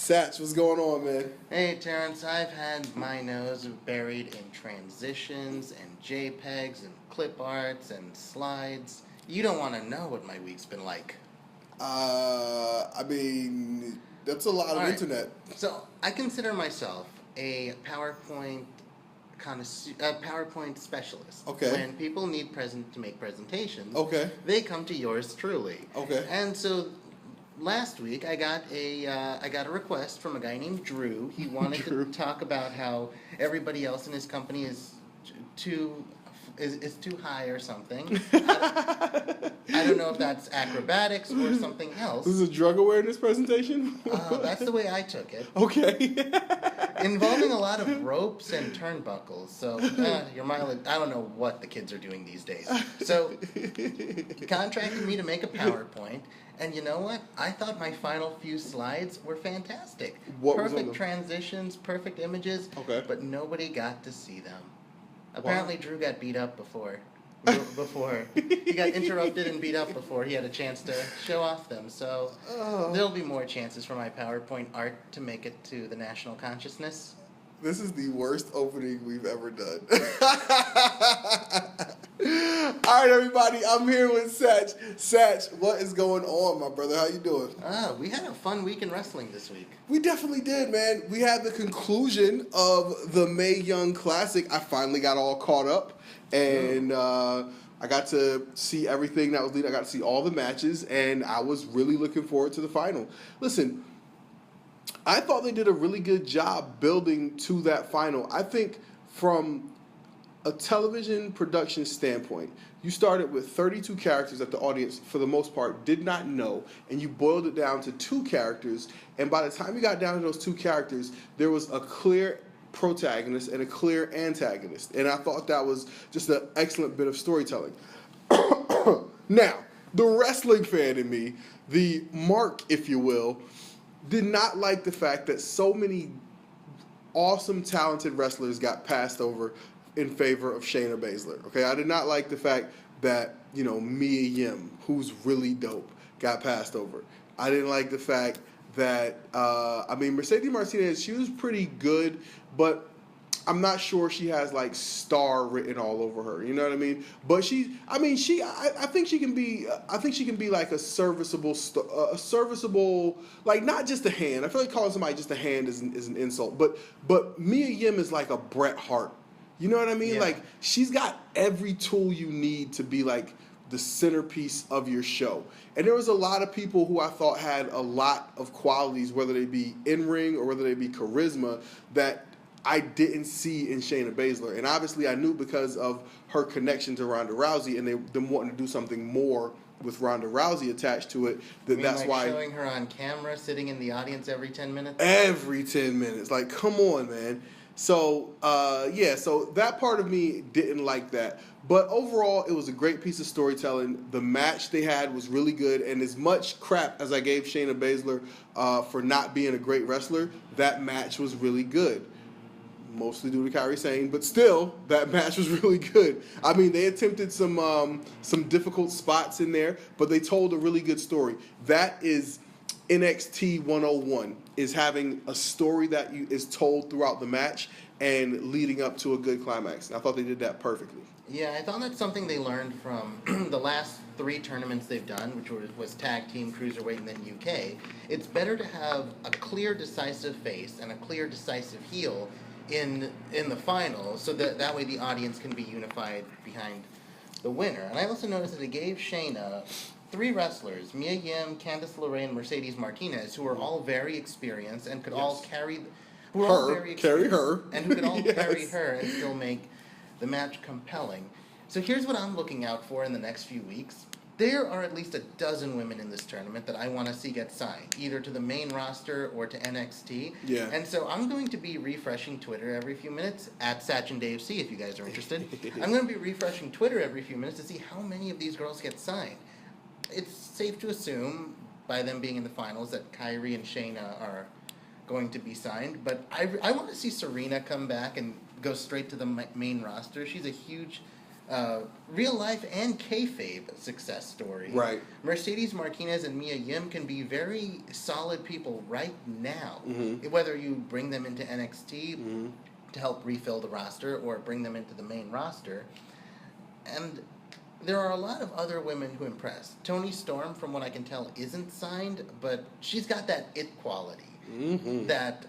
Sach, what's going on, man? Hey, Terrence, I've had my nose buried in transitions and JPEGs and clip arts and slides. You don't want to know what my week's been like. I mean, that's a lot of internet. So, I consider myself a PowerPoint PowerPoint specialist. Okay. When people need to make presentations, Okay. they come to yours truly. Okay. And so last week I got a request from a guy named Drew. He wanted to talk about how everybody else in his company is too high or something. I don't know if that's acrobatics or something else. This is a drug awareness presentation? That's the way I took it. Okay. Involving a lot of ropes and turnbuckles. So your mileage, I don't know what the kids are doing these days. So he contracted me to make a PowerPoint. And you know what? I thought my final few slides were fantastic. Perfect transitions, perfect images. Okay. But nobody got to see them. Apparently, Drew got beat up before he got interrupted and beat up before he had a chance to show off them. So there'll be more chances for my PowerPoint art to make it to the national consciousness. This is the worst opening we've ever done. All right, everybody, I'm here with Sach. Sach, what is going on, my brother? How you doing? We had a fun week in wrestling this week. We definitely did, man. We had the conclusion of the Mae Young Classic. I finally got all caught up, and I got to see everything that was leading. I got to see all the matches, and I was really looking forward to the final. Listen, I thought they did a really good job building to that final. I think from a television production standpoint, you started with 32 characters that the audience, for the most part, did not know, and you boiled it down to 2 characters, and by the time you got down to those 2 characters, there was a clear protagonist and a clear antagonist, and I thought that was just an excellent bit of storytelling. Now, the wrestling fan in me, the mark, if you will, did not like the fact that so many awesome, talented wrestlers got passed over in favor of Shayna Baszler. Okay, I did not like the fact that, Mae Young, who's really dope, got passed over. I didn't like the fact that, Mercedes Martinez, she was pretty good, but I'm not sure she has like star written all over her. You know what I mean? But I think she can be like a serviceable, like not just a hand. I feel like calling somebody just a hand is an insult. But Mae Young is like a Bret Hart. You know what I mean? Yeah. Like she's got every tool you need to be like the centerpiece of your show. And there was a lot of people who I thought had a lot of qualities, whether they be in ring or whether they be charisma, that I didn't see in Shayna Baszler. And obviously I knew because of her connection to Ronda Rousey and them wanting to do something more with Ronda Rousey attached to it, that's why showing her on camera sitting in the audience every 10 minutes? Every 10 minutes. Like, come on, man. So, so that part of me didn't like that. But overall, it was a great piece of storytelling. The match they had was really good. And as much crap as I gave Shayna Baszler for not being a great wrestler, that match was really good. Mostly due to Kairi Sane, but still, that match was really good. I mean, they attempted some difficult spots in there, but they told a really good story. That is NXT 101, is having a story that is told throughout the match and leading up to a good climax. And I thought they did that perfectly. Yeah, I thought that's something they learned from the last 3 tournaments they've done, which was tag team, cruiserweight, and then UK. It's better to have a clear, decisive face and a clear, decisive heel in the final, so that way the audience can be unified behind the winner. And I also noticed that they gave Shayna 3 wrestlers, Mae Young, Candice LeRae, and Mercedes Martinez, who were all very experienced and could all carry her, and who could all carry her and still make the match compelling. So here's what I'm looking out for in the next few weeks. There are at least a dozen women in this tournament that I want to see get signed, either to the main roster or to NXT. Yeah. And so I'm going to be refreshing Twitter every few minutes, at Sach and Dave C, if you guys are interested. I'm going to be refreshing Twitter every few minutes to see how many of these girls get signed. It's safe to assume, by them being in the finals, that Kairi and Shayna are going to be signed. But I want to see Serena come back and go straight to the main roster. She's a huge real life and kayfabe success story. Right. Mercedes Martinez and Mia Yim can be very solid people right now. Mm-hmm. Whether you bring them into NXT Mm-hmm. to help refill the roster or bring them into the main roster. And there are a lot of other women who impress. Toni Storm, from what I can tell, isn't signed, but she's got that it quality. Mm-hmm. That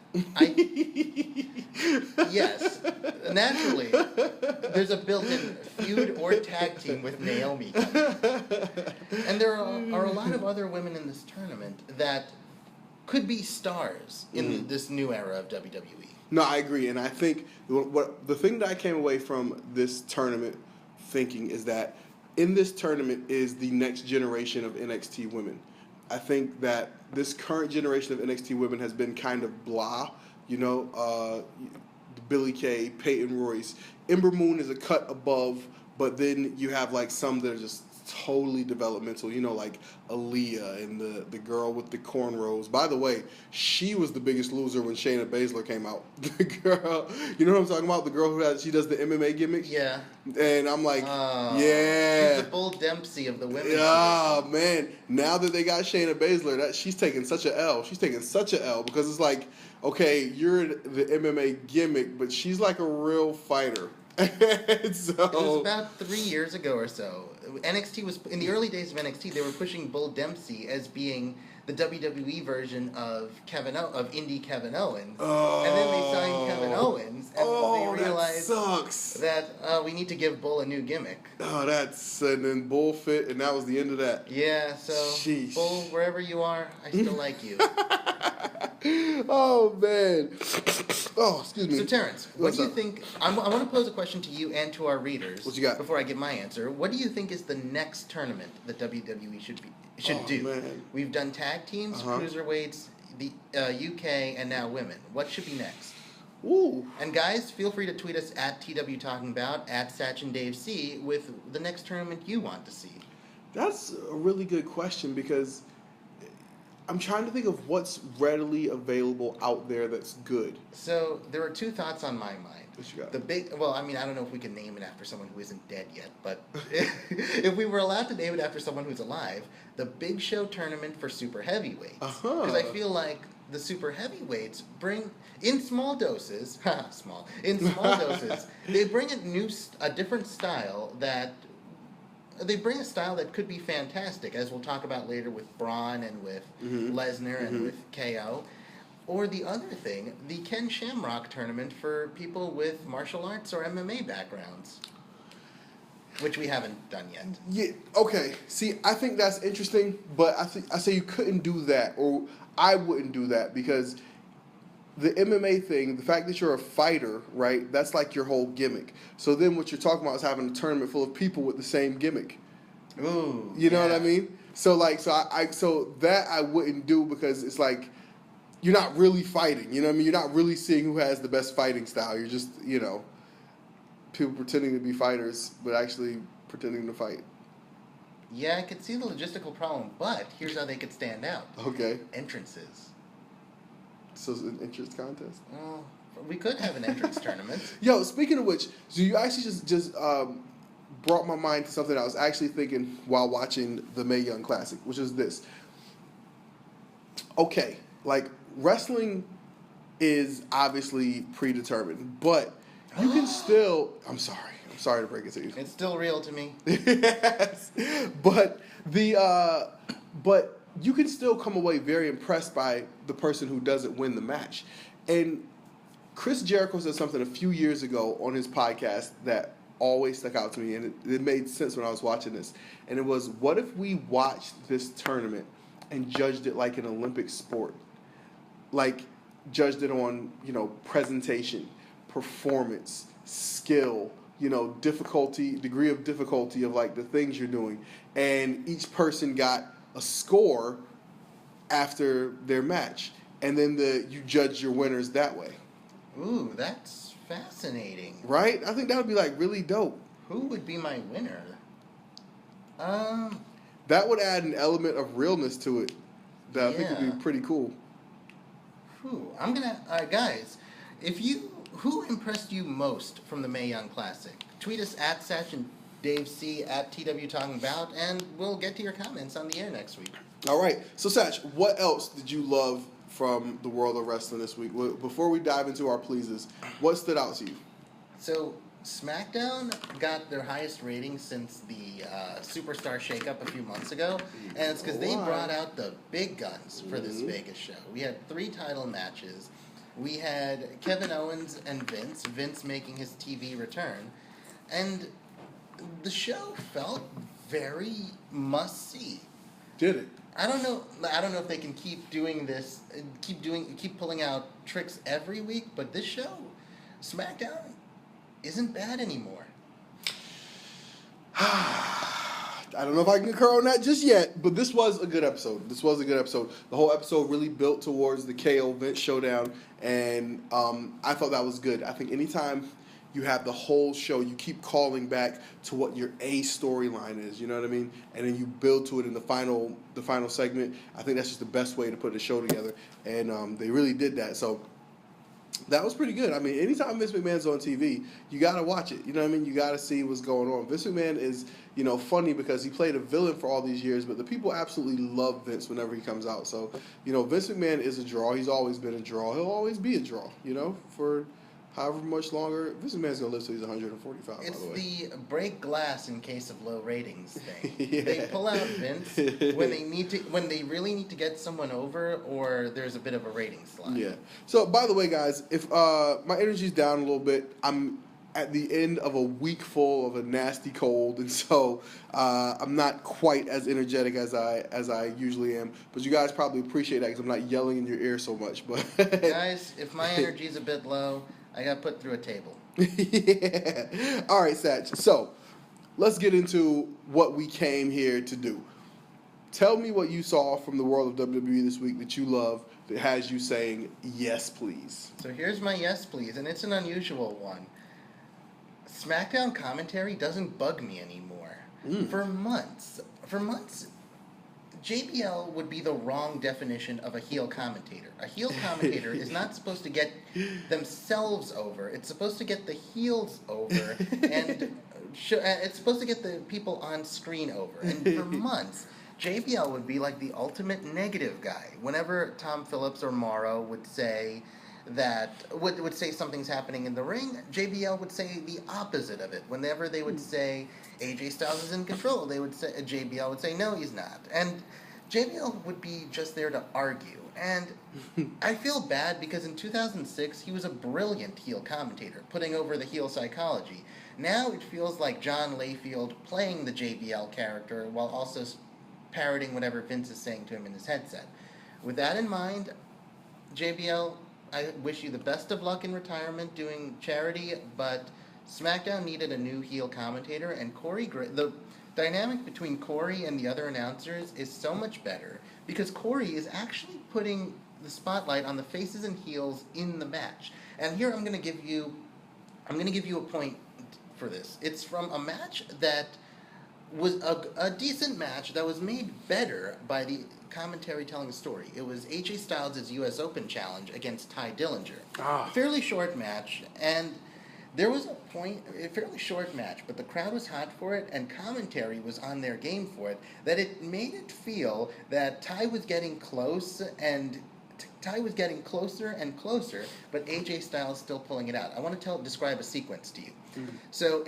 yes, naturally, there's a built-in feud or tag team with Naomi coming. And there are a lot of other women in this tournament that could be stars in this new era of WWE. No, I agree, and I think what the thing that I came away from this tournament thinking is that in this tournament is the next generation of NXT women. I think that this current generation of NXT women has been kind of blah, Billie Kay, Peyton Royce. Ember Moon is a cut above, but then you have like some that are just totally developmental, like Aaliyah and the girl with the cornrows. By the way, she was the biggest loser when Shayna Baszler came out. The girl, you know what I'm talking about? The girl she does the MMA gimmicks? Yeah. And I'm like, yeah. She's the Bull Dempsey of the women. Oh, man. Now that they got Shayna Baszler, she's taking such an L. She's taking such an L because it's like, okay, you're the MMA gimmick, but she's like a real fighter. So, it was about 3 years ago or so. NXT was in the early days of NXT. They were pushing Bull Dempsey as being the WWE version of indie Kevin Owens, and then they signed Kevin Owens, and they realized that we need to give Bull a new gimmick. And then Bull fit, and that was the end of that. Yeah, so Sheesh. Bull, wherever you are, I still like you. Oh man. Oh, excuse me. So Terrence, what do you think? I want to pose a question to you and to our readers. What you got? Before I give my answer, what do you think is the next tournament that WWE should do? Man. We've done tag teams, cruiserweights, the UK, and now women. What should be next? Ooh. And guys, feel free to tweet us at TW Talking Bout, at Sach and Dave C with the next tournament you want to see. That's a really good question because I'm trying to think of what's readily available out there that's good. So there are two thoughts on my mind. What you got? I don't know if we can name it after someone who isn't dead yet, but if we were allowed to name it after someone who's alive, the Big Show tournament for super heavyweights. Because I feel like the super heavyweights bring, in small doses, they bring a different style that. They bring a style that could be fantastic, as we'll talk about later with Braun and with Lesnar and with KO. Or the other thing, the Ken Shamrock tournament for people with martial arts or MMA backgrounds, which we haven't done yet. Yeah. Okay. See, I think that's interesting, but I say you couldn't do that, or I wouldn't do that because the MMA thing, the fact that you're a fighter, right? That's like your whole gimmick. So then what you're talking about is having a tournament full of people with the same gimmick. Ooh. You know what I mean? So that I wouldn't do because it's like you're not really fighting. You know what I mean? You're not really seeing who has the best fighting style. You're just, people pretending to be fighters but actually pretending to fight. Yeah, I could see the logistical problem, but here's how they could stand out. Okay. Entrances. So it's an entrance contest? Well, we could have an entrance tournament. Yo, speaking of which, so you actually just brought my mind to something I was actually thinking while watching the Mae Young Classic, which is this. Okay, like wrestling is obviously predetermined, but you can still. I'm sorry to break it to you. It's still real to me. Yes, but you can still come away very impressed by the person who doesn't win the match. And Chris Jericho said something a few years ago on his podcast that always stuck out to me, and it made sense when I was watching this. And it was, what if we watched this tournament and judged it like an Olympic sport? Like, judged it on, presentation, performance, skill, degree of difficulty of, like, the things you're doing. And each person got a score after their match, and then you judge your winners that way. Ooh, that's fascinating. Right? I think that would be like really dope. Who would be my winner? That would add an element of realness to it that I think would be pretty cool. I'm gonna guys, who impressed you most from the Mae Young Classic? Tweet us at Sach and Dave C. at TW Talkin Bout, and we'll get to your comments on the air next week. All right. So, Sach, what else did you love from the world of wrestling this week? Before we dive into our pleases, what stood out to you? So, SmackDown got their highest ratings since the Superstar shakeup a few months ago, and it's because they brought out the big guns for this Vegas show. We had 3 title matches. We had Kevin Owens and Vince making his TV return, and the show felt very must-see. Did it? I don't know if they can keep doing this, keep pulling out tricks every week, but this show, SmackDown, isn't bad anymore. I don't know if I can concur on that just yet, but this was a good episode. The whole episode really built towards the KO Vince showdown, and I thought that was good. I think anytime you have the whole show, you keep calling back to what your A storyline is, you know what I mean? And then you build to it in the final segment. I think that's just the best way to put the show together, and they really did that. So that was pretty good. I mean, anytime Vince McMahon's on TV, you gotta watch it. You know what I mean? You gotta see what's going on. Vince McMahon is, funny because he played a villain for all these years, but the people absolutely love Vince whenever he comes out. So, Vince McMahon is a draw. He's always been a draw. He'll always be a draw, for however much longer. Vince McMahon's going to live till he's 145, it's by the way. It's the break glass in case of low ratings thing. Yeah. They pull out Vince when they really need to get someone over, or there's a bit of a rating slide. Yeah. So, by the way, guys, if my energy's down a little bit, I'm at the end of a week full of a nasty cold, and so I'm not quite as energetic as I usually am. But you guys probably appreciate that because I'm not yelling in your ear so much. But guys, if my energy's a bit low, I got put through a table. Yeah. All right, Sach. So let's get into what we came here to do. Tell me what you saw from the world of WWE this week that you love, that has you saying yes, please. So here's my yes, please, and it's an unusual one. SmackDown commentary doesn't bug me anymore. For months, JBL would be the wrong definition of a heel commentator. A heel commentator is not supposed to get themselves over. It's supposed to get the heels over, and it's supposed to get the people on screen over. And for months, JBL would be like the ultimate negative guy. Whenever Tom Phillips or Morrow would say would say something's happening in the ring, JBL would say the opposite of it. Whenever they would say AJ Styles is in control, JBL would say no, he's not. And JBL would be just there to argue. And I feel bad because in 2006 he was a brilliant heel commentator, putting over the heel psychology. Now it feels like John Layfield playing the JBL character while also parroting whatever Vince is saying to him in his headset. With that in mind, JBL, I wish you the best of luck in retirement doing charity, but SmackDown needed a new heel commentator, and the dynamic between Corey and the other announcers is so much better because Corey is actually putting the spotlight on the faces and heels in the match. And here I'm going to give you a point for this. It's from a match that was a decent match that was made better by the commentary telling the story. It was AJ Styles' U.S. Open challenge against Ty Dillinger. Fairly short match, and there was a fairly short match, but the crowd was hot for it, and commentary was on their game for it, that it made it feel that Ty was getting closer and closer, but AJ Styles still pulling it out. I want to describe a sequence to you. So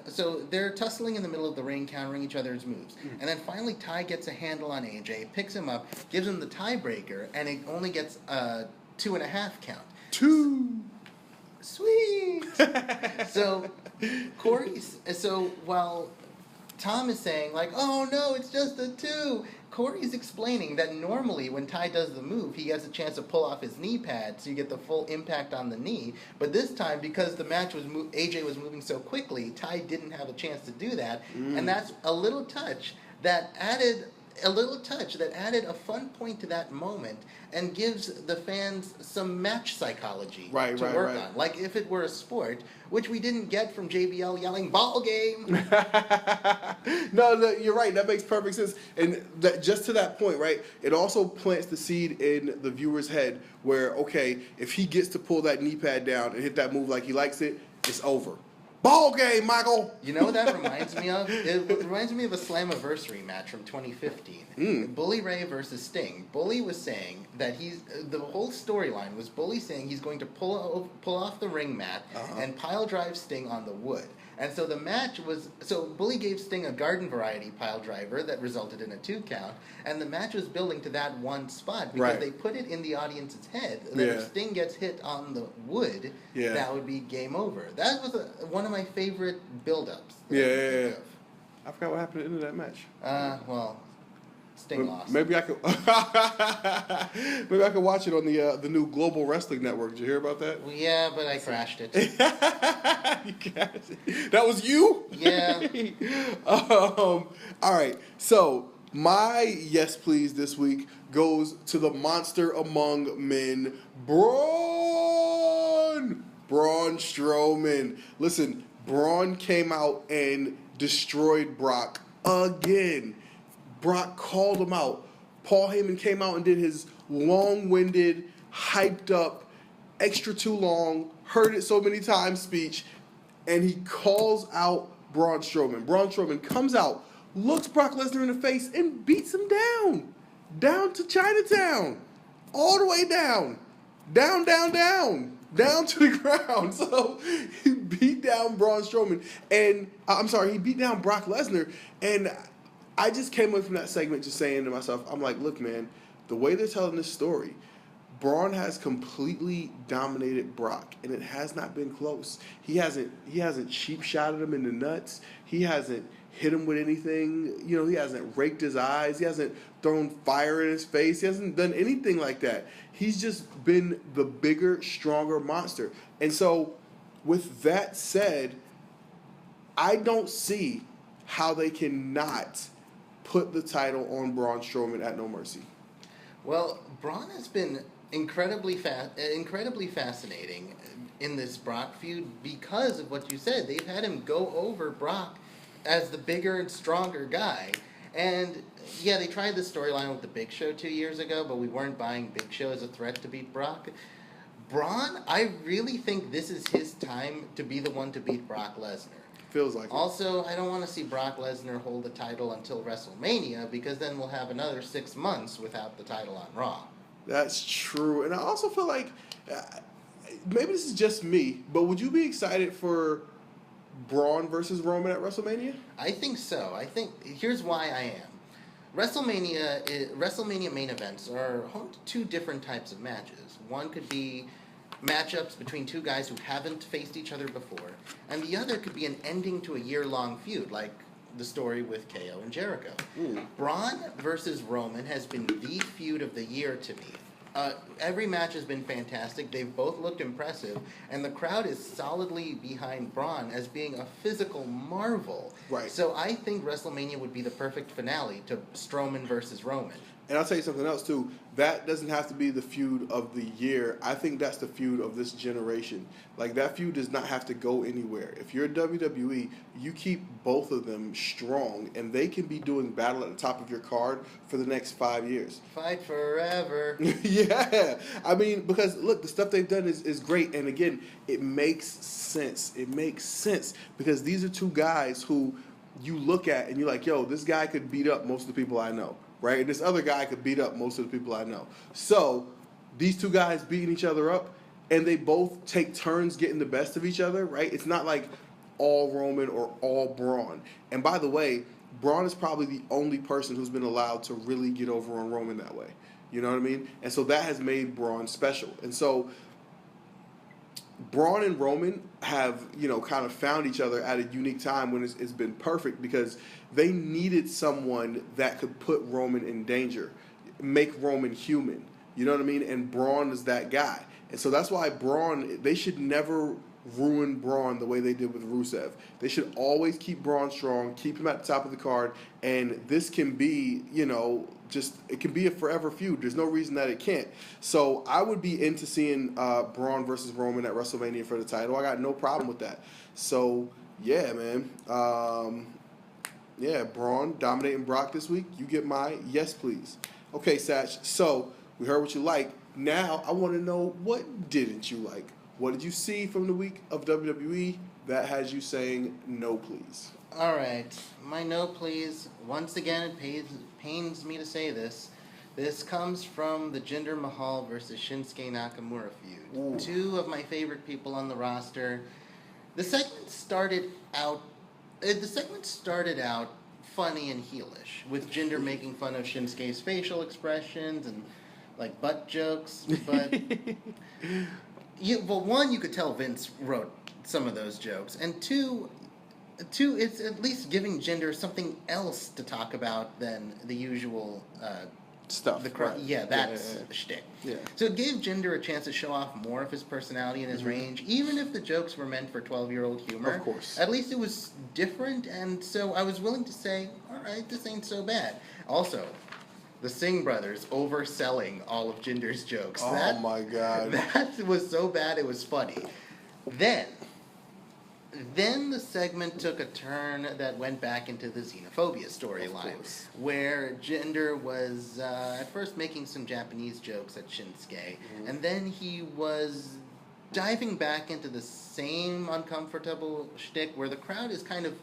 so they're tussling in the middle of the ring, countering each other's moves, and then finally Ty gets a handle on AJ, picks him up, gives him the tiebreaker, and it only gets a 2.5 count. 2. Sweet. So while Tom is saying like, oh no, it's just a 2, Corey's explaining that normally when Ty does the move, he has a chance to pull off his knee pad so you get the full impact on the knee. But this time, because the match AJ was moving so quickly, Ty didn't have a chance to do that. And that's a little touch that added a fun point to that moment and gives the fans some match psychology to work on. Like if it were a sport, which we didn't get from JBL yelling, ball game. No, you're right. That makes perfect sense. And just to that point, right, it also plants the seed in the viewer's head where, okay, if he gets to pull that knee pad down and hit that move like he likes it, it's over. Ball game, Michael. You know what that reminds me of? It reminds me of a Slammiversary match from 2015. Bully Ray versus Sting. Bully was saying that the whole storyline was Bully saying he's going to pull off the ring mat and pile drive Sting on the wood. And so the match was, so Bully gave Sting a garden variety pile driver that resulted in a 2 count, and the match was building to that one spot because they put it in the audience's head that if Sting gets hit on the wood, that would be game over. That was one of my favorite build-ups. I forgot what happened at the end of that match. Well, Sting lost. Maybe I could watch it on the new Global Wrestling Network. Did you hear about that? Well, yeah, but I crashed it. That was you? Yeah. All right. So my yes please this week goes to the monster among men, Braun Strowman. Listen, Braun came out and destroyed Brock again. Brock called him out. Paul Heyman came out and did his long-winded, hyped up, extra too long, heard it so many times speech, and he calls out Braun Strowman. Braun Strowman comes out, looks Brock Lesnar in the face, and beats him down. Down to Chinatown. All the way down. Down to the ground. So he beat down Braun Strowman. And, he beat down Brock Lesnar. And I just came away from that segment just saying to myself, I'm like, look, man, the way they're telling this story, Braun has completely dominated Brock, and it has not been close. He hasn't cheap shotted him in the nuts. He hasn't hit him with anything. You know, he hasn't raked his eyes. He hasn't thrown fire in his face. He hasn't done anything like that. He's just been the bigger, stronger monster. And so, with that said, I don't see how they cannot put the title on Braun Strowman at No Mercy. Well, Braun has been incredibly fascinating in this Brock feud because of what you said. They've had him go over Brock as the bigger and stronger guy. And yeah, they tried this storyline with the Big Show 2 years ago, but we weren't buying Big Show as a threat to beat Brock. Braun, I really think this is his time to be the one to beat Brock Lesnar. Feels like it. Also, I don't want to see Brock Lesnar hold the title until WrestleMania because then we'll have another 6 months without the title on Raw. That's true. And I also feel like, maybe this is just me, but would you be excited for Braun versus Roman at WrestleMania? I think so. Here's why I am. WrestleMania main events are home to 2 different types of matches. One could be matchups between 2 guys who haven't faced each other before, and the other could be an ending to a year-long feud, like the story with KO and Jericho. Braun versus Roman has been the feud of the year to me. Every match has been fantastic. They've both looked impressive, and the crowd is solidly behind Braun as being a physical marvel. Right. So I think WrestleMania would be the perfect finale to Strowman versus Roman. And I'll tell you something else, too. That doesn't have to be the feud of the year. I think that's the feud of this generation. Like, that feud does not have to go anywhere. If you're WWE, you keep both of them strong, and they can be doing battle at the top of your card for the next 5 years. Fight forever. Yeah. I mean, because, look, the stuff they've done is great. And, again, it makes sense. It makes sense. Because these are 2 guys who you look at, and you're like, yo, this guy could beat up most of the people I know. Right? And this other guy could beat up most of the people I know. So, these 2 guys beating each other up, and they both take turns getting the best of each other, right? It's not like all Roman or all Braun. And by the way, Braun is probably the only person who's been allowed to really get over on Roman that way. You know what I mean? And so that has made Braun special. And so, Braun and Roman have, kind of found each other at a unique time when it's been perfect because they needed someone that could put Roman in danger, make Roman human. You know what I mean? And Braun is that guy. And so that's why Braun, they should never ruin Braun the way they did with Rusev. They should always keep Braun strong, keep him at the top of the card, and this can be, it can be a forever feud. There's no reason that it can't. So I would be into seeing Braun versus Roman at WrestleMania for the title. I got no problem with that. So, yeah, man. Braun dominating Brock this week. You get my yes, please. Okay, Sach. So we heard what you like. Now I want to know, what didn't you like? What did you see from the week of WWE? that has you saying no, please? All right, my no please. Once again, it pains me to say this. This comes from the Jinder Mahal versus Shinsuke Nakamura feud. Ooh. Two of my favorite people on the roster. The segment started out. Funny and heelish, with Jinder making fun of Shinsuke's facial expressions and like butt jokes. But one, you could tell Vince wrote some of those jokes, and two, it's at least giving Jinder something else to talk about than the usual stuff. Right. Yeah, that's shtick. Yeah. So it gave Jinder a chance to show off more of his personality and his range, even if the jokes were meant for 12-year-old humor. Of course. At least it was different, and so I was willing to say, all right, this ain't so bad. Also, the Singh brothers overselling all of Jinder's jokes. Oh my God. That was so bad it was funny. Then the segment took a turn that went back into the xenophobia storyline, where Jinder was at first making some Japanese jokes at Shinsuke, and then he was diving back into the same uncomfortable shtick where the crowd is kind of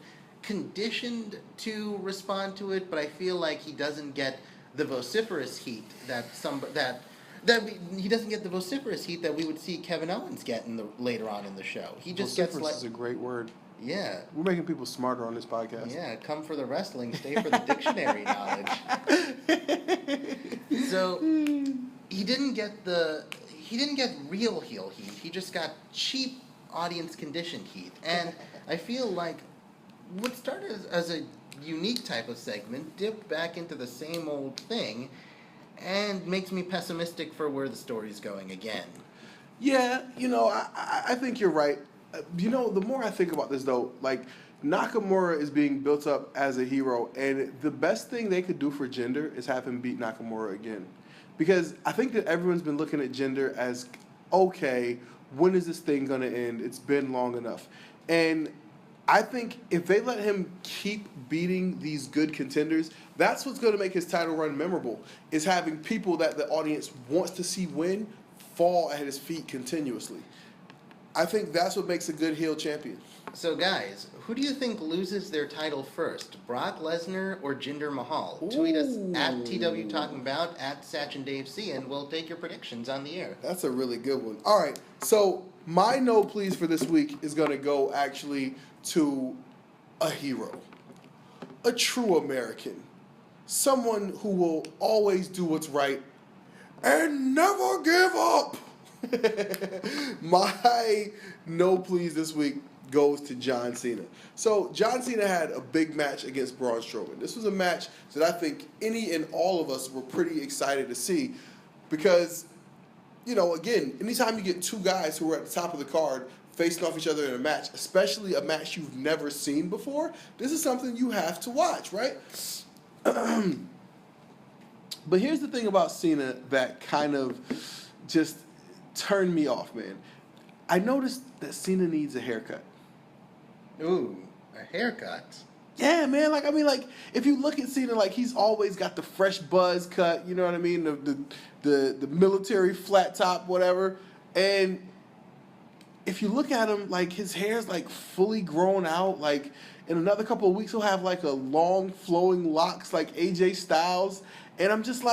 conditioned to respond to it, but I feel like he doesn't get the vociferous heat he doesn't get the vociferous heat that we would see Kevin Owens get later on in the show. He just gets vociferous is a great word. Yeah. We're making people smarter on this podcast. Yeah, come for the wrestling, stay for the dictionary knowledge. So he didn't get real heel heat. He just got cheap audience conditioned heat. And I feel like what started as a unique type of segment dipped back into the same old thing, and makes me pessimistic for where the story's going again. Yeah, I think you're right. The more I think about this, though, like, Nakamura is being built up as a hero, and the best thing they could do for Jinder is have him beat Nakamura again. Because I think that everyone's been looking at Jinder as, okay, when is this thing going to end? It's been long enough. And I think if they let him keep beating these good contenders, that's what's going to make his title run memorable, is having people that the audience wants to see win fall at his feet continuously. I think that's what makes a good heel champion. So, guys, who do you think loses their title first, Brock Lesnar or Jinder Mahal? Ooh. Tweet us at TW Talkin Bout, at Sach and Dave C, and we'll take your predictions on the air. That's a really good one. All right, so my no please for this week is going to go actually to a hero, a true American, someone who will always do what's right and never give up. My no please this week goes to John Cena. So John Cena had a big match against Braun Strowman. This was a match that I think any and all of us were pretty excited to see because, again, anytime you get two guys who are at the top of the card facing off each other in a match, especially a match you've never seen before, this is something you have to watch, right? But here's the thing about Cena that kind of just turned me off, man. I noticed that Cena needs a haircut. Ooh, a haircut? Yeah, man. If you look at Cena, he's always got the fresh buzz cut, you know what I mean? The military flat top, whatever. And if you look at him, his hair's, fully grown out. In another couple of weeks, he'll have, a long, flowing locks like AJ Styles. And I'm just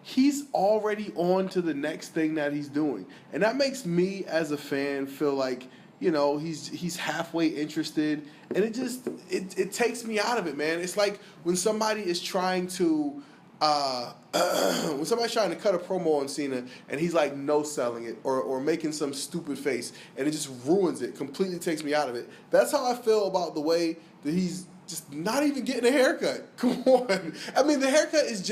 he's already on to the next thing that he's doing. And that makes me, as a fan, feel like, he's halfway interested. And it takes me out of it, man. It's like when somebody is trying to cut a promo on Cena and he's no selling it or making some stupid face and it just ruins it, completely takes me out of it. That's how I feel about the way that he's just not even getting a haircut. Come on. I mean, the haircut is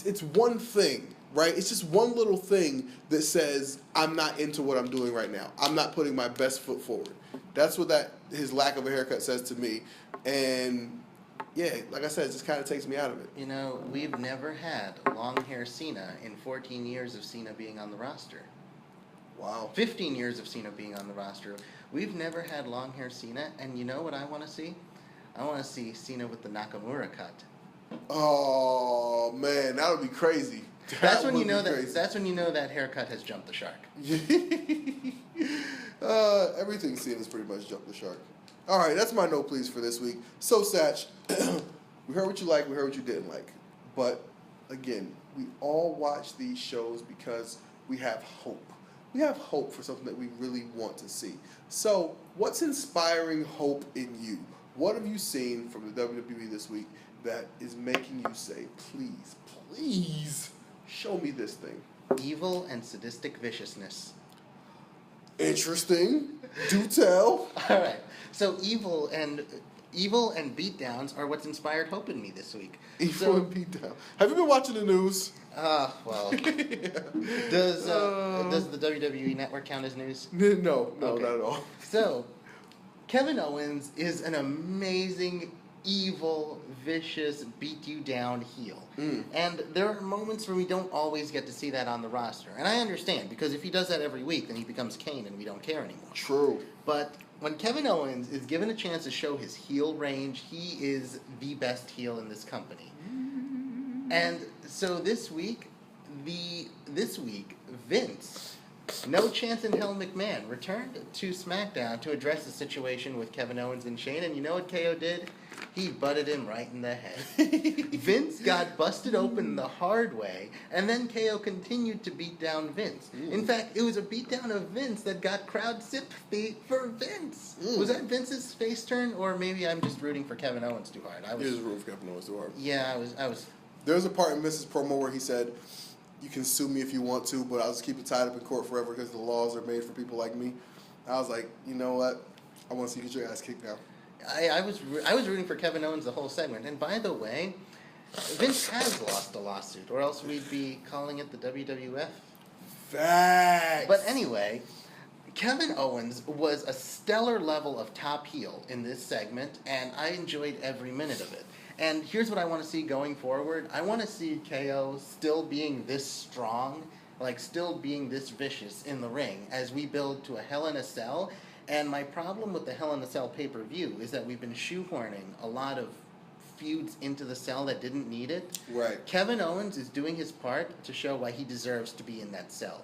it's one thing, right? It's just one little thing that says I'm not into what I'm doing right now. I'm not putting my best foot forward. That's what his lack of a haircut says to me. And yeah, like I said, it just kind of takes me out of it. We've never had long hair Cena in 14 years of Cena being on the roster. Wow. 15 years of Cena being on the roster. We've never had long hair Cena, and you know what I want to see? I want to see Cena with the Nakamura cut. Oh, man, that would be crazy. That's when you know would be crazy. That's when you know that haircut has jumped the shark. Everything seen has pretty much jumped the shark. All right, that's my no please for this week. So, Sach, we heard what you like, we heard what you didn't like. But, again, we all watch these shows because we have hope. We have hope for something that we really want to see. So, what's inspiring hope in you? What have you seen from the WWE this week that is making you say, please, please, show me this thing? Evil and sadistic viciousness. Interesting. Do tell. All right. So evil and beatdowns are what's inspired hope in me this week. Evil and beatdown. Have you been watching the news? Well. Does the WWE Network count as news? No, Okay. not at all. So, Kevin Owens is an amazing, evil, vicious, beat you down heel. And there are moments where we don't always get to see that on the roster. And I understand, because if he does that every week, then he becomes Kane and we don't care anymore. True. But when Kevin Owens is given a chance to show his heel range, he is the best heel in this company. And so this week, Vince, no chance in hell McMahon, returned to SmackDown to address the situation with Kevin Owens and Shane. And you know what KO did? He butted him right in the head. Vince got busted open the hard way, and then KO continued to beat down Vince. In fact, it was a beatdown of Vince that got crowd sympathy for Vince. Was that Vince's face turn, or maybe I'm just rooting for Kevin Owens too hard? He was rooting for Kevin Owens too hard. Yeah, I was. There was a part in Vince's promo where he said, "You can sue me if you want to, but I'll just keep it tied up in court forever because the laws are made for people like me." I was like, you know what? I want to see you get your ass kicked now. I was rooting for Kevin Owens the whole segment. And by the way, Vince has lost a lawsuit, or else we'd be calling it the WWF. Facts. But anyway, Kevin Owens was a stellar level of top heel in this segment, and I enjoyed every minute of it. And here's what I want to see going forward. I want to see KO still being this strong, like still being this vicious in the ring as we build to a Hell in a Cell. And my problem with the Hell in a Cell pay-per-view is that we've been shoehorning a lot of feuds into the cell that didn't need it. Right. Kevin Owens is doing his part to show why he deserves to be in that cell.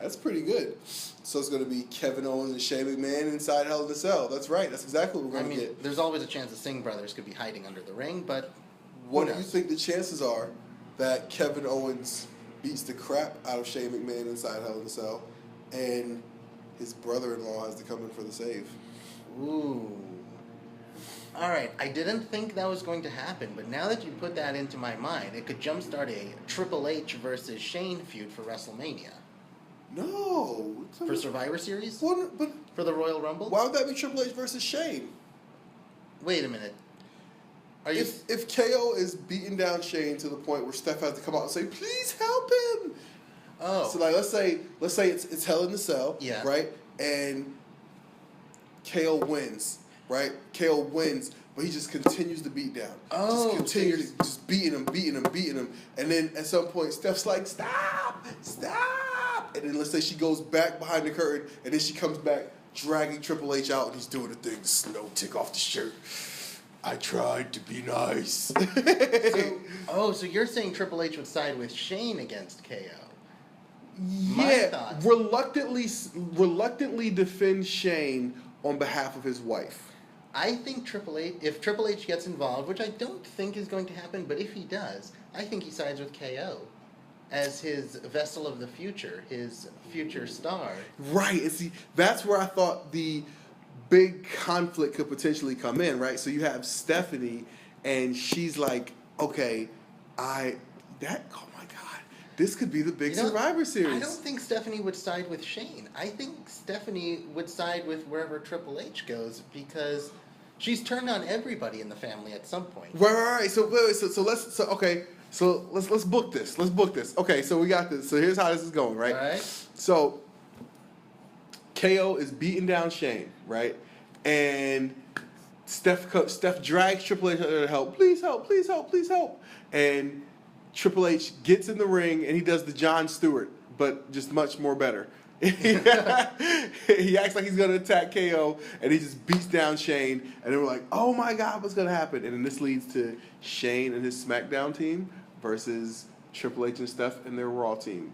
That's pretty good. So it's going to be Kevin Owens and Shane McMahon inside Hell in a Cell. That's right. That's exactly what we're going to get. There's always a chance the Singh brothers could be hiding under the ring, but what do you think the chances are that Kevin Owens beats the crap out of Shane McMahon inside Hell in a Cell, and his brother-in-law has to come in for the save? Ooh. All right, I didn't think that was going to happen, but now that you put that into my mind, it could jumpstart a Triple H versus Shane feud for WrestleMania. No. For Survivor Series? But For the Royal Rumble? why would that be Triple H versus Shane? Wait a minute. Are you? If KO is beating down Shane to the point where Steph has to come out and say, "Please help him." Oh. So like let's say it's Hell in the Cell, Yeah. right? And KO wins, right? KO wins, but he just continues to beat down. Oh, just continues just beating him, and then at some point Steph's like, "Stop! Stop!" And then let's say she goes back behind the curtain, and then she comes back dragging Triple H out, and he's doing the thing, slow tick off the shirt. I tried to be nice. So you're saying Triple H would side with Shane against KO? Yeah, reluctantly defend Shane on behalf of his wife. I think if Triple H gets involved, which I don't think is going to happen, but if he does, I think he sides with KO as his vessel of the future, his future star. Right, and see, that's where I thought the big conflict could potentially come in, right? So you have Stephanie, and she's like, okay, oh my God, this could be the big Survivor Series. I don't think Stephanie would side with Shane. I think Stephanie would side with wherever Triple H goes because she's turned on everybody in the family at some point. Right. So let's book this. Let's book this. Okay, so we got this. So here's how this is going, right? All right. So KO is beating down Shane, right? And Steph drags Triple H to help. Please help. And Triple H gets in the ring and he does the Jon Stewart, but just much more better. He acts like he's going to attack KO, and he just beats down Shane. And then we're like, oh my God, what's going to happen? And then this leads to Shane and his SmackDown team versus Triple H and Steph and their Raw team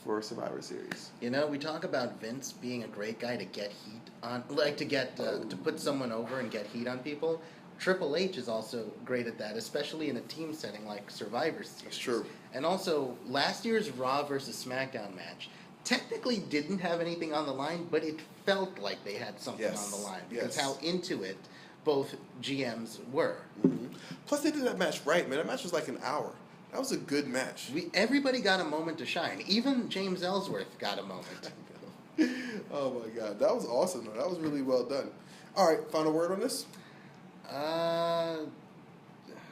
for Survivor Series. You know, we talk about Vince being a great guy to get heat on, like to put someone over and get heat on people. Triple H is also great at that, especially in a team setting like Survivor Series. That's true. And also, last year's Raw versus SmackDown match technically didn't have anything on the line, but it felt like they had something on the line because how into it both GMs were. Mm-hmm. Plus, they did that match right, man. That match was like an hour. That was a good match. Everybody got a moment to shine. Even James Ellsworth got a moment. Oh my God, that was awesome though. That was really well done. All right, final word on this.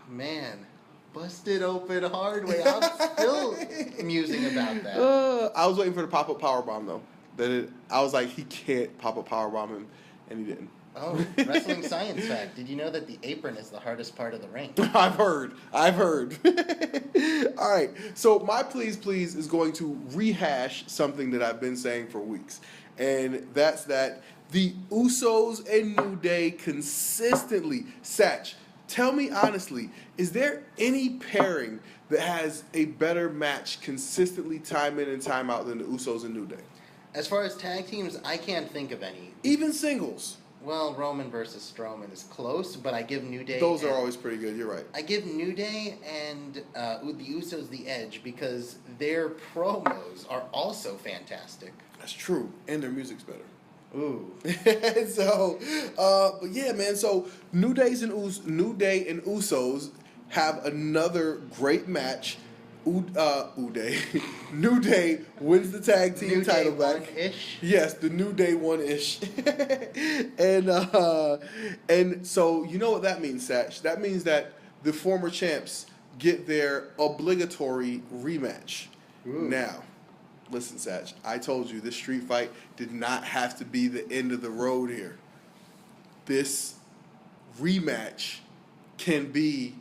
Man, busted open hard way. I'm still musing about that. I was waiting for the pop-up powerbomb though. I was like, he can't pop-up powerbomb him, and he didn't. Oh, wrestling science fact. Did you know that the apron is the hardest part of the ring? I've heard. All right, so my please is going to rehash something that I've been saying for weeks, and that's that the Usos and New Day consistently, Sach, tell me honestly, is there any pairing that has a better match consistently time in and time out than the Usos and New Day? As far as tag teams, I can't think of any. Even singles? Well, Roman versus Strowman is close, but I give New Day... Those are always pretty good, you're right. I give New Day and the Usos the edge because their promos are also fantastic. That's true, and their music's better. Ooh. So, but yeah, man. So New Day and Usos have another great match. Uday. New Day wins the tag team New title Day back. One-ish? Yes, the New Day one-ish. and so you know what that means, Sach? That means that the former champs get their obligatory rematch. Ooh. Now, listen, Sach, I told you this street fight did not have to be the end of the road here. This rematch can be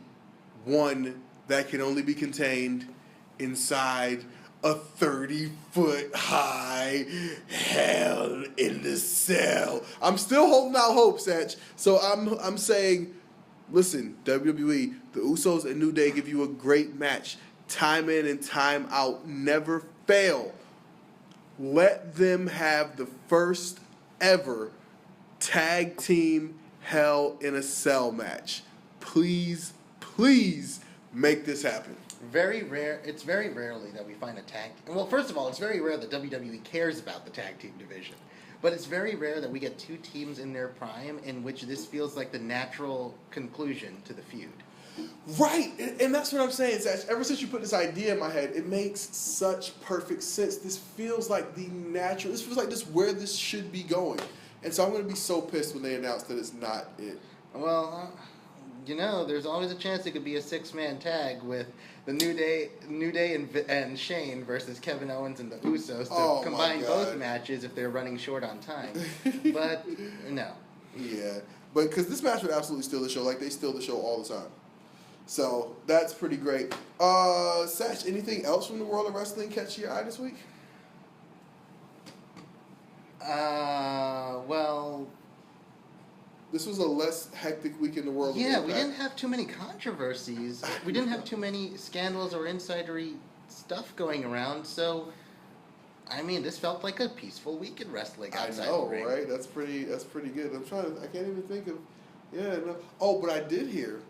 one that can only be contained inside a 30-foot high Hell in the Cell. I'm still holding out hope, Sach. So I'm saying, listen, WWE, the Usos and New Day give you a great match. Time in and time out. Never fail. Let them have the first ever tag team Hell in a Cell match. Please make this happen. Very rare. It's very rarely that we find a tag. Well, first of all, it's very rare that WWE cares about the tag team division. But it's very rare that we get two teams in their prime in which this feels like the natural conclusion to the feud. Right, and that's what I'm saying, Sach. Ever since you put this idea in my head, it makes such perfect sense. This feels like this feels like this where this should be going. And so I'm going to be so pissed when they announce that it's not it. Well, there's always a chance it could be a 6-man tag with the New Day and Shane versus Kevin Owens and the Usos to combine both matches if they're running short on time. But no. Yeah, but because this match would absolutely steal the show, like they steal the show all the time. So that's pretty great. Sach, anything else from the world of wrestling catch your eye this week? Well, this was a less hectic week in the world. Yeah, we didn't have too many controversies. We didn't have too many scandals or insidery stuff going around. So, I mean, this felt like a peaceful week in wrestling outside the ring. Right? That's pretty good. I can't even think of. Yeah. No. Oh, but I did hear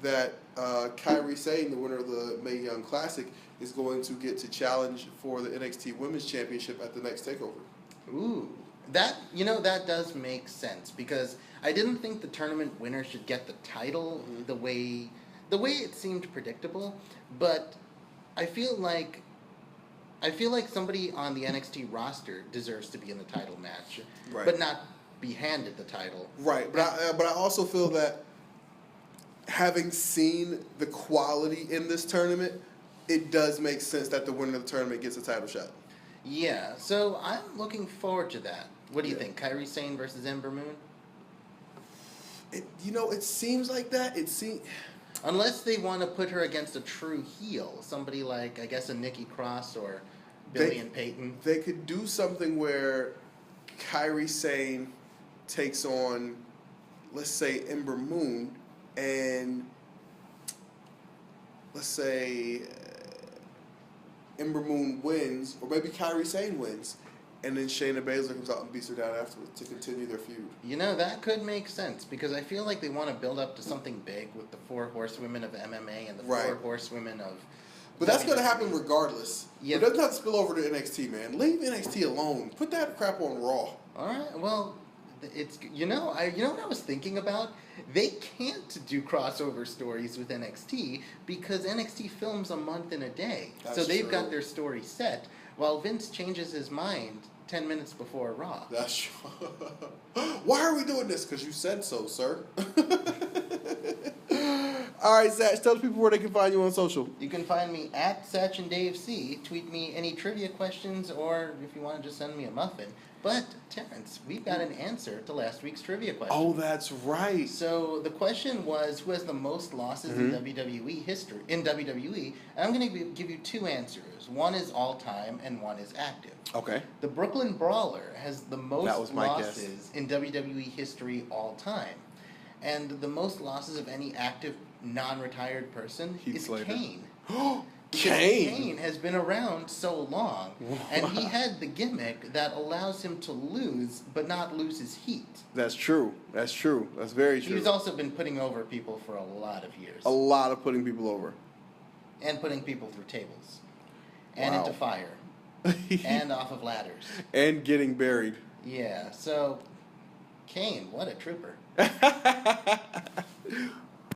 that Kairi Sane, the winner of the Mae Young Classic, is going to get to challenge for the NXT Women's Championship at the next TakeOver. Ooh, that does make sense because I didn't think the tournament winner should get the title the way it seemed predictable, but I feel like somebody on the NXT roster deserves to be in the title match, right, but not be handed the title. Right, but I also feel that having seen the quality in this tournament, it does make sense that the winner of the tournament gets a title shot. Yeah, so I'm looking forward to that. What do you think, Kairi Sane versus Ember Moon? It seems like that. Unless they want to put her against a true heel, somebody like, I guess, a Nikki Cross or Billie and Peyton. They could do something where Kairi Sane takes on, let's say, Ember Moon, and let's say Ember Moon wins, or maybe Kairi Sane wins, and then Shayna Baszler comes out and beats her down afterwards to continue their feud. You know, that could make sense, because I feel like they want to build up to something big with the 4 horsewomen of MMA and the 4 horsewomen of... But that's going to happen regardless. Yeah. It doesn't have to spill over to NXT, man. Leave NXT alone. Put that crap on Raw. All right, well, it's you know what I was thinking about? They can't do crossover stories with NXT because NXT films a month in a day. So they've got their story set, while Vince changes his mind 10 minutes before Raw. That's true. Why are we doing this? Because you said so, sir. All right, Sach, tell the people where they can find you on social. You can find me at Sach and Dave C. Tweet me any trivia questions, or if you want to just send me a muffin. But, Terrence, we've got an answer to last week's trivia question. Oh, that's right. So the question was, who has the most losses in WWE history? In WWE, and I'm going to give you 2 answers. One is all time, and one is active. Okay. The Brooklyn Brawler has the most losses guess. in WWE history all time, and the most losses of any active non-retired person is Kane. Kane has been around so long, and he had the gimmick that allows him to lose, but not lose his heat. That's true. That's true. That's very true. He's also been putting over people for a lot of years. A lot of putting people over. And putting people through tables. And into fire. And off of ladders. And getting buried. Yeah, so, Kane, what a trooper.